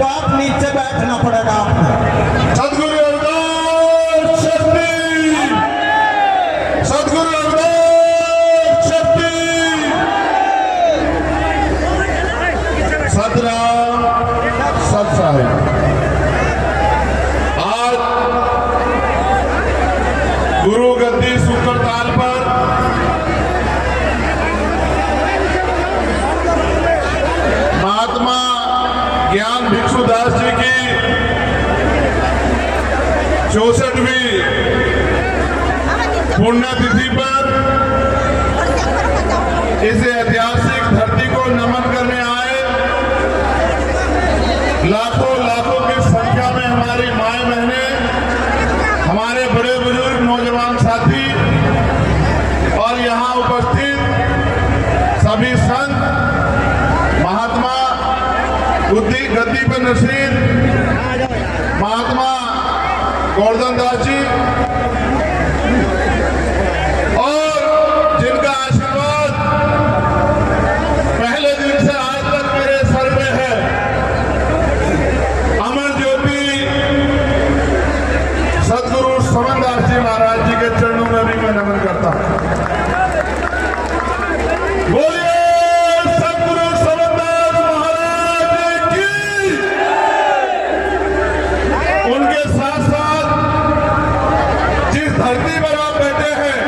बात नीचे बैठना पड़ेगा आपको। सदगुरु रविदास शक्ति, सदगुरु रविदास शक्ति। सतराम सत साहिब। आज गुरु गद्दी सुकरताल पर महात्मा ज्ञान भिक्षुदास जी की 64वीं पुण्यतिथि पर इस ऐतिहासिक धरती को नमन करने आए लाखों लाखों की संख्या में हमारी माए बहनें, हमारे बड़े बुजुर्ग नौजवान साथी और यहाँ उपस्थित सभी संत, महात्मा गद्दी पर नसीर महात्मा गोवर्धन दास जी और जिनका आशीर्वाद पहले दिन से आज तक मेरे सर पे है, अमर ज्योति सदगुरु समन दास जी महाराज जी के चरणों में भी मैं नमन करता हूं। बोलिए धरती पर आप बैठे हैं,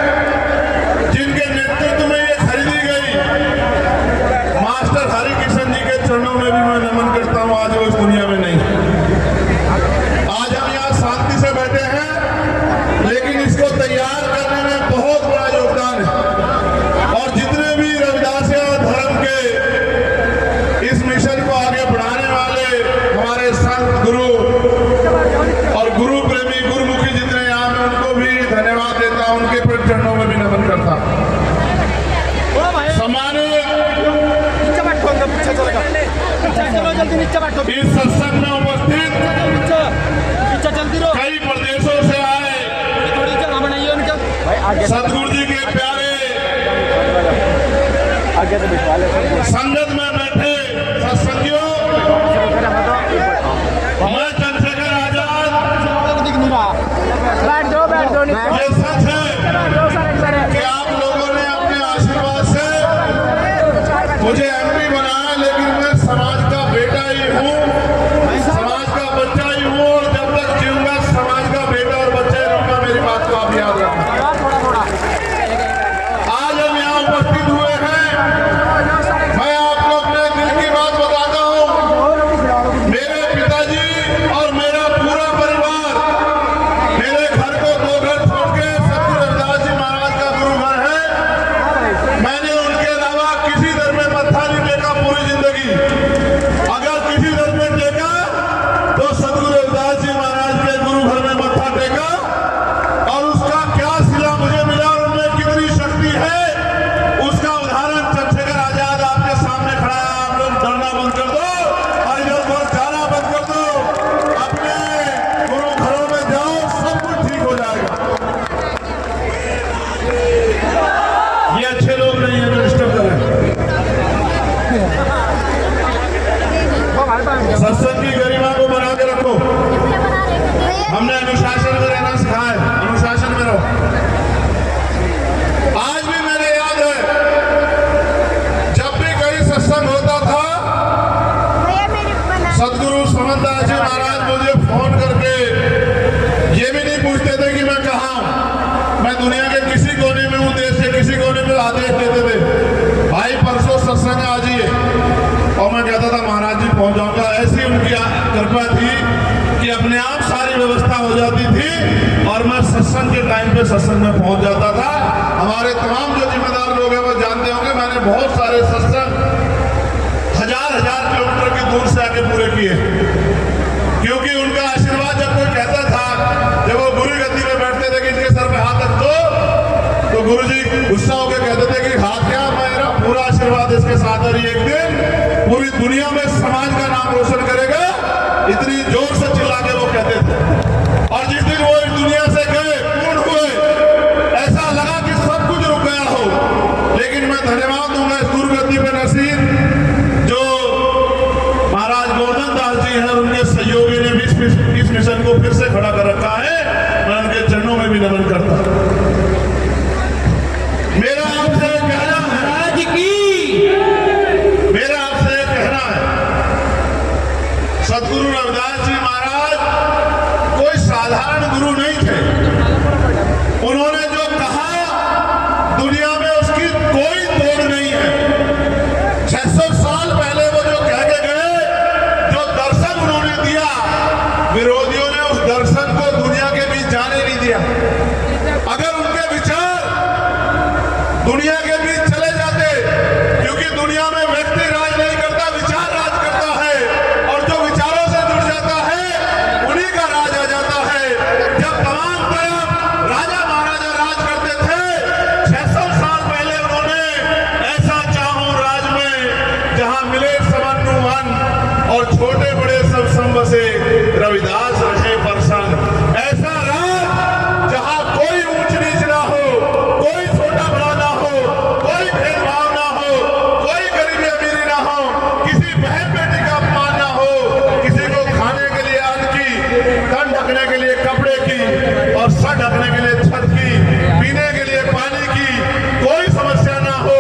जिनके नेतृत्व में ये खरीदी गई, मास्टर हरि किशन जी के चरणों में भी मैं नमन करता हूं। आज वो इस दुनिया में नहीं। आज हम यहाँ शांति से बैठे हैं, लेकिन इसको तैयार करने में बहुत बड़ा योगदान है। और जितने भी रविदासिया धर्म के इस मिशन को आगे बढ़ाने वाले हमारे संत गुरु और गुरु प्रेमी गुरुमुखी जितने यहाँ में, उनको भी धन्यवाद देता हूं, उनके प्रति चरणों में भी नमन करता हूं। सम्मानित इस सत्संग में उपस्थित कई प्रदेशों से आए सदगुरु जी के प्यारे संगत में बैठे सत्संगियों, मैं चंद्रशेखर आजाद, ये सच है कि आप लोगों ने अपने आशीर्वाद से मुझे एमपी बनाया, लेकिन मैं समाज का बेटा ही हूँ, समाज का बच्चा ही हूँ, और जब तक जीऊंगा समाज का बेटा और बच्चा ही रहूंगा। मेरी बात को आप याद रखना। आज हम यहाँ उपस्थित हुए हैं, मैं आपको अपने दिल की बात बताता हूँ। मेरे पिताजी और मेरा पूरा परिवार मेरे घर को 2 घर छोड़ के सदगुरु रविदास जी महाराज का गुरु घर है। मैंने उनके अलावा किसी दर में मत्था नहीं टेका पूरी जिंदगी। अगर किसी दर में टेका तो सदगुरु रविदास जी महाराज के गुरु घर में मत्था टेका, और उसका क्या सिला मुझे मिला और उनमें कितनी शक्ति है, उसका उदाहरण चंद्रशेखर आजाद आपके सामने खड़ा है। आप लोग डरना बंद कर दो और इधर उधर जाना बंद कर दो, अपने गुरु घरों में जाओ, सब कुछ ठीक हो जाएगा। ये अच्छे लोग नहीं है जो डिस्टर्ब कर रहे हैं। सत्संग की गरिमा को बना के रखो। हमने अनुशासन में रहना सिखाया है, अनुशासन में रहो। आज भी मेरे याद है, जब भी कहीं सत्संग होता था, सदगुरु समन दास जी महाराज मुझे फोन करके ये भी नहीं पूछते थे कि मैं कहाँ हूँ, मैं दुनिया के किसी कोने में हूँ, देश के किसी कोने में आदेश देते थे, भाई परसों सत्संग आ जाइए, और मैं कहता था महाराज जी पहुंच जाऊंगा। ऐसी उनकी कृपा थी कि अपने आप सारी व्यवस्था हो जाती थी और मैं सत्संग के टाइम पे सत्संग में पहुंच जाता था। हमारे तमाम जो जिम्मेदार लोग हैं वो जानते होंगे, मैंने बहुत सारे सत्संग हजार किलोमीटर की दूर से आके पूरे किए, क्योंकि उनका आशीर्वाद जब कोई कहता था, जब वो गुरु गद्दी में बैठते थे कि इनके सर पे हाथ रख दो, तो गुरु जी गुस्सा होकर कहते थे कि हाथ क्या, मेरा पूरा आशीर्वाद इसके साथ, और एक दिन पूरी दुनिया में समाज का नाम रोशन करेगा। इतनी जोर से चिल्ला के वो कहते थे। और जिस दिन वो इस दुनिया से गए, पूर्ण हुए, ऐसा लगा कि सब कुछ रुक गया हो। लेकिन मैं धन्यवाद दूंगा इस गुरु गद्दी पे नसीर जो महाराज गोवर्धन दास जी जी हैं, उनके सहयोगी ने भी इस मिशन को फिर से खड़ा कर रखा है। मैं उनके चरणों में भी नमन करता हूं। मेरा आपसे कहना है, मेरा आपसे कहना है, सदगुरु रविदास जी महाराज कोई साधारण गुरु नहीं थे। उन्होंने जो कहा दुनिया में उसकी कोई तोड़ नहीं है। 600 साल पहले वो जो कह के गए, जो दर्शन उन्होंने दिया, विरोधियों ने उस दर्शन को दुनिया के बीच जाने नहीं दिया। अगर उनके विचार दुनिया के बीच चले जाते, क्योंकि दुनिया में व्यक्ति राज नहीं करता, विचार राज करता है, और जो विचारों से जुड़ जाता है उन्हीं का राज आ जाता है। जब तमाम तरफ राजा महाराजा राज करते थे, 600 साल पहले उन्होंने ऐसा चाहूं राज में जहां मिले समन्नु वन और छोटे बड़े सब संबसे, रविदास रहे प्रसन्न। ऐसा राज जहां कोई ऊंच नीच ना हो, कोई छोटा बड़ा ना हो, कोई भेदभाव ना हो, कोई गरीबी अमीरी ना हो, किसी बहन बेटी का अपमान ना हो, किसी को खाने के लिए अन्न की, तन ढकने के लिए कपड़े की और सर ढकने के लिए छत की, पीने के लिए पानी की कोई समस्या ना हो।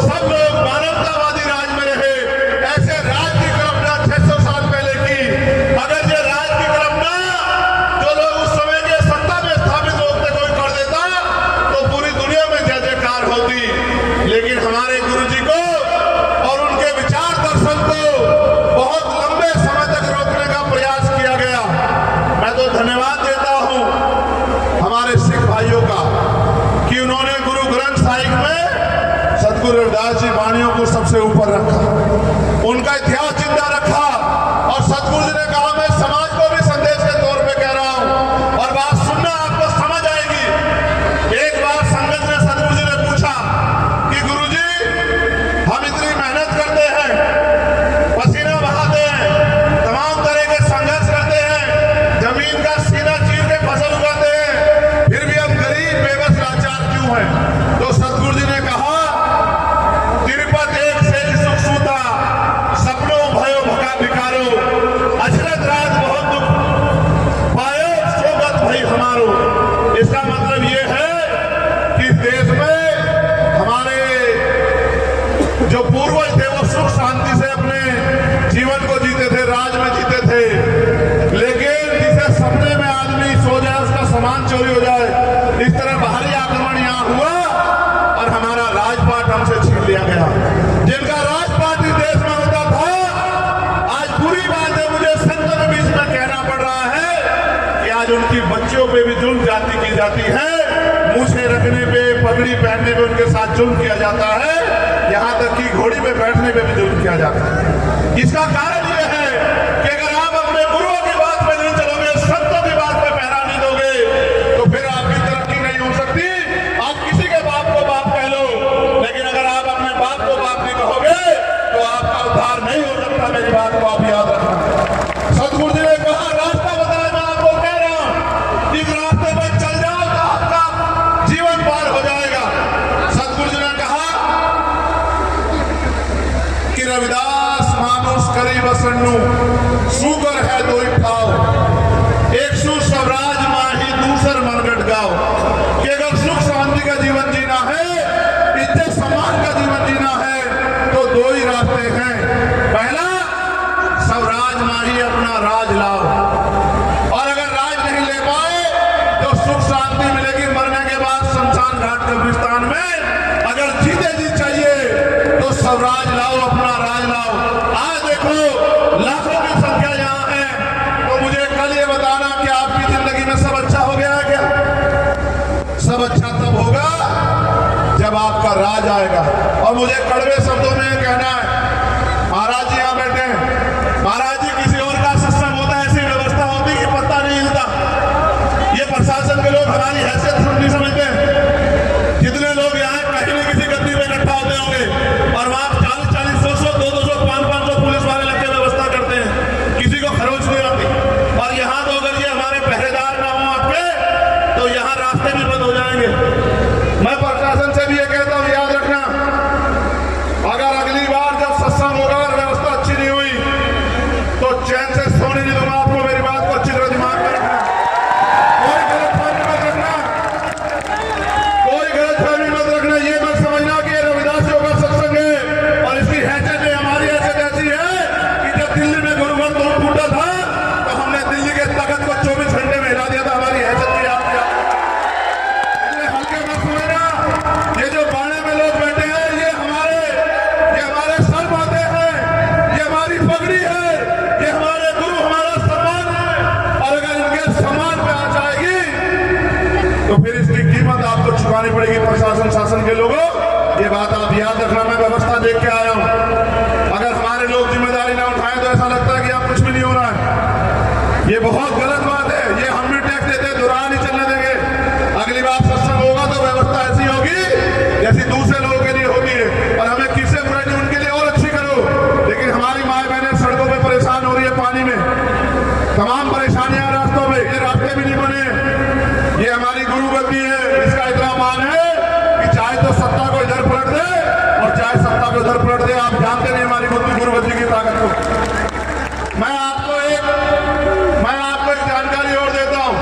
सब लोग मानवतावादी राज में रहे। ऐसे राज की कल्पना 600 साल पहले की। अगर ये राज की कल्पना जो लोग उस समय के सत्ता में स्थापित लोग थे कोई कर देता तो पूरी दुनिया में जय जयकार होती। लेकिन हमारे गुरु जी को और उनके विचार दर्शन को बहुत लंबे समय तक रोकने का प्रयास किया गया। मैं तो धन्यवाद देता हूं हमारे सिख भाइयों का कि उन्होंने गुरु ग्रंथ साहिब में सदगुरु रविदास जी वाणियों को सबसे ऊपर रखा, उनका इतिहास जिंदा रखा। और सदगुरु जी ने कहा मैं समाज को भी संदेश के तौर पे कह रहा हूं, और बात सुनना आपको समझ आएगी। एक बार संगत ने सदगुरु जी ने पूछा कि गुरु जी हम इतनी मेहनत करते हैं, पसीना बहाते हैं, तमाम तरह के संघर्ष करते हैं, जमीन का सीना चीर के फसल उगाते हैं, फिर भी हम गरीब बेबस लाचार क्यों हैं? तो सदगुरु जी ने कहा तिरुपत एक से सुख सूता, सपनों भयो भका भिकारो, अचरज रात बहुत दुख पायो, सोगत भई हमारो। इसका मतलब ये है कि इस देश में हमारे जो पूर्वज थे वो सुख शांति से अपने जीवन को जीते थे, राज में जीते थे। लेकिन जिसे सपने में आदमी सो जाए उसका सामान चोरी हो जाए, इस तरह बाहरी आक्रमण यहाँ हुआ और हमारा राजपाट हमसे छीन लिया गया। जिनका राजपाट इस देश में होता था, आज बुरी बात है मुझे संतों के बीच में कहना पड़ रहा है कि आज उनकी बच्चियों पे भी जुल्म जाति की जाती है, मूछें रखने पे, पगड़ी पहनने पे उनके साथ जुल्म किया जाता है, यहाँ तक कि घोड़ी पे बैठने पे भी जुल्म किया जाता है। इसका कारण यह है कि अगर आप अपने गुरुओं की बात पे नहीं चलोगे, संतों की बात पे पहरा नहीं दोगे, तो फिर आपकी तरक्की नहीं हो सकती। आप किसी के बाप को बाप कह लो, लेकिन अगर आप अपने बाप को बाप नहीं कहोगे तो आपका उद्धार नहीं हो सकता। मेरी बात को आप याद रखना। सदगुरु जी ने कहा रास्ता बताया, मैं आपको कह रहा हूं इस रास्ते पर चल जाओ तो आपका जीवन पार हो जाएगा। सदगुरु जी ने कहा कि रविदास मानुष करी बसन्नु, सुगर है दो ठाव, एक सु स्वराज माही दूसर मनगट गाओ। कि अगर सुख शांति का जीवन जीना है, इज्जत सम्मान का जीवन जीना है, तो दो ही रास्ते हैं। पहला स्वराज माही अपना राज लाओ, और अगर राज नहीं ले पाए तो सुख शांति मिलेगी मरने के बाद शमशान घाट कब्रिस्तान में। अगर जीते जी चाहिए तो स्वराज लाओ, अपना राज लाओ। आज देखो लाखों की संख्या यहाँ है, तो मुझे कल ये बताना कि आपकी जिंदगी में सब अच्छा हो गया है क्या? सब अच्छा तब होगा जब आपका राज आएगा। और मुझे कड़वे शब्दों में कहना है, महाराज जी यहाँ बैठे हैं, महाराज जी किसी और का सिस्टम होता है, ऐसी व्यवस्था होती कि पत्ता नहीं हिलता। ये प्रशासन के लोग हमारी हैसियत नहीं समझते हैं। कितने लोग यहाँ कहीं न किसी गद्दी में इकट्ठा होते होंगे और वहां 40-40, 100-100, 200-200, 500-500 पुलिस वाले लगते व्यवस्था करते हैं। सुनानी पड़ेगी प्रशासन शासन के लोगों। ये बात आप याद रखना, मैं व्यवस्था देख के आया हूं। अगर हमारे लोग जिम्मेदारी ना उठाएं तो ऐसा लगता है कि आप कुछ भी नहीं हो रहा है। ये बहुत गलत बात है। ये हम भी टैक्स देते, दुरा नहीं चलने देंगे। अगली बार सत्संग होगा तो व्यवस्था ऐसी होगी जैसी दूसरे लोगों के लिए होती है। और हमें किससे बुराई नहीं, उनके लिए और अच्छी करो। लेकिन हमारी माए बहनें सड़कों पर परेशान हो रही है, पानी में तमाम परेशानियां, रास्तों में ये रास्ते भी नहीं बने। ये हमारी गुरु गद्दी है, इसका इतना मान है कि चाहे तो सत्ता को इधर पलट दे और चाहे सत्ता को इधर पलट दे। आप जानते नहीं हमारी गुरु गद्दी की ताकत को। मैं आपको एक जानकारी और देता हूं।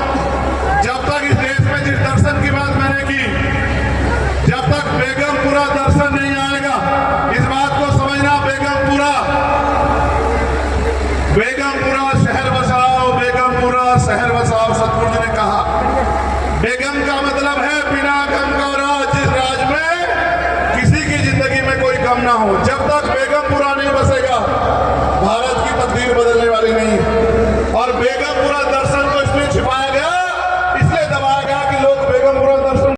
जब तक इस देश में जिस दर्शन की बात मैंने की, जब तक बेगमपुरा दर्शन नहीं आएगा, इस बात को समझना, बेगमपुरा शहर बसाओ, बेगमपुरा शहर बसाओ। सतगुरु जी ने कहा बेगम का मतलब है बिना गम का राज, जिस राज में किसी की जिंदगी में कोई गम ना हो। जब तक बेगमपुरा